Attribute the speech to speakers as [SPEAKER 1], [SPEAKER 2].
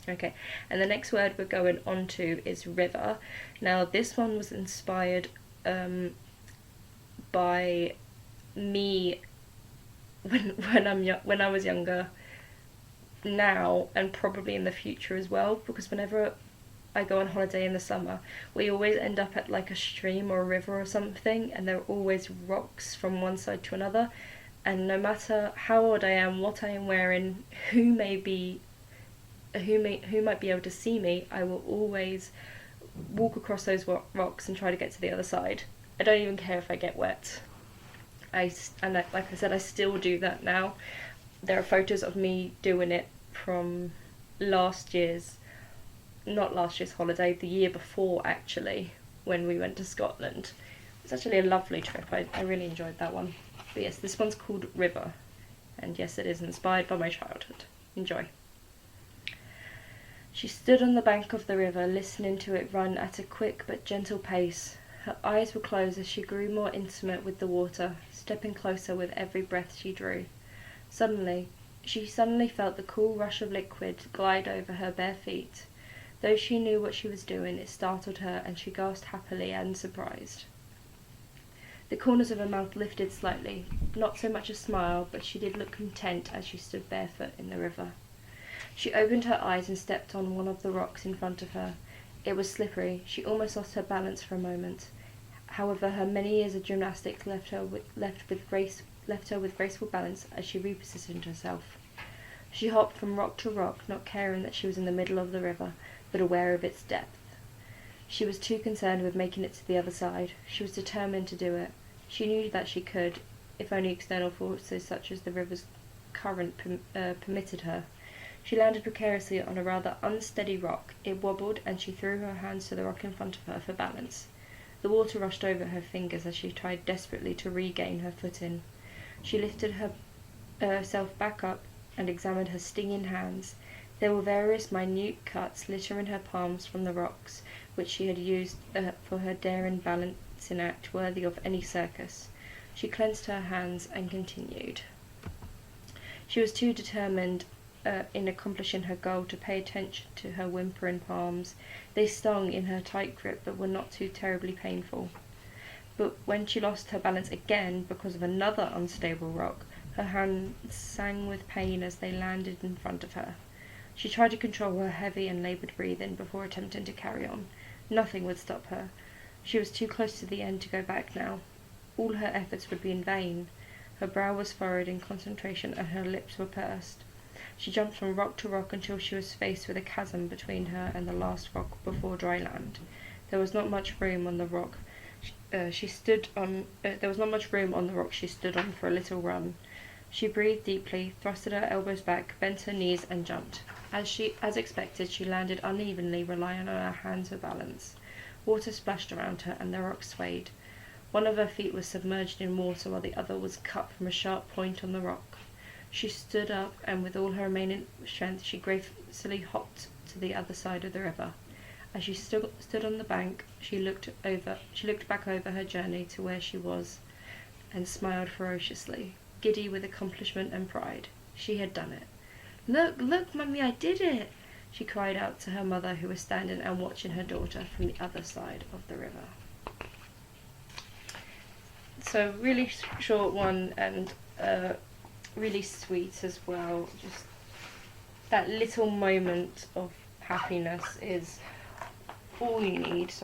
[SPEAKER 1] Okay, and the next word we're going on to is river. Now this one was inspired by me when I was younger, now and probably in the future as well, because whenever I go on holiday in the summer, we always end up at like a stream or a river or something, and there are always rocks from one side to another. And no matter how old I am, what I am wearing, who might be able to see me, I will always walk across those rocks and try to get to the other side. I don't even care if I get wet. Like I said, I still do that now. There are photos of me doing it from not last year's holiday, the year before actually, when we went to Scotland. It's actually a lovely trip. I really enjoyed that one. But yes, this one's called River, and yes, it is inspired by my childhood. Enjoy. She stood on the bank of the river, listening to it run at a quick but gentle pace. Her eyes were closed as she grew more intimate with the water, stepping closer with every breath she drew. She suddenly felt the cool rush of liquid glide over her bare feet. Though she knew what she was doing, it startled her, and she gasped happily and surprised. The corners of her mouth lifted slightly, not so much a smile, but she did look content as she stood barefoot in the river. She opened her eyes and stepped on one of the rocks in front of her. It was slippery. She almost lost her balance for a moment. However, her many years of gymnastics left her with graceful balance as she repositioned herself. She hopped from rock to rock, not caring that she was in the middle of the river, but aware of its depth. She was too concerned with making it to the other side. She was determined to do it. She knew that she could, if only external forces such as the river's current permitted her. She landed precariously on a rather unsteady rock. It wobbled, and she threw her hands to the rock in front of her for balance. The water rushed over her fingers as she tried desperately to regain her footing. She lifted herself back up and examined her stinging hands. There were various minute cuts littering her palms from the rocks, which she had used for her daring balancing act worthy of any circus. She clenched her hands and continued. She was too determined in accomplishing her goal to pay attention to her whimpering palms. They stung in her tight grip, but were not too terribly painful. But when she lost her balance again because of another unstable rock, her hands sang with pain as they landed in front of her. She tried to control her heavy and laboured breathing before attempting to carry on. Nothing would stop her. She was too close to the end to go back now. All her efforts would be in vain. Her brow was furrowed in concentration and her lips were pursed. She jumped from rock to rock until she was faced with a chasm between her and the last rock before dry land. There was not much room on the rock she stood on for a little run. She breathed deeply, thrusted her elbows back, bent her knees, and jumped. As expected, she landed unevenly, relying on her hands for balance. Water splashed around her, and the rock swayed. One of her feet was submerged in water, while the other was cut from a sharp point on the rock. She stood up, and with all her remaining strength, she gracefully hopped to the other side of the river. As she stood on the bank, she looked back over her journey to where she was, and smiled ferociously, giddy with accomplishment and pride. She had done it. Look, Mummy, I did it!" she cried out to her mother, who was standing and watching her daughter from the other side of the river. So really short one, and really sweet as well. Just that little moment of happiness is all you need.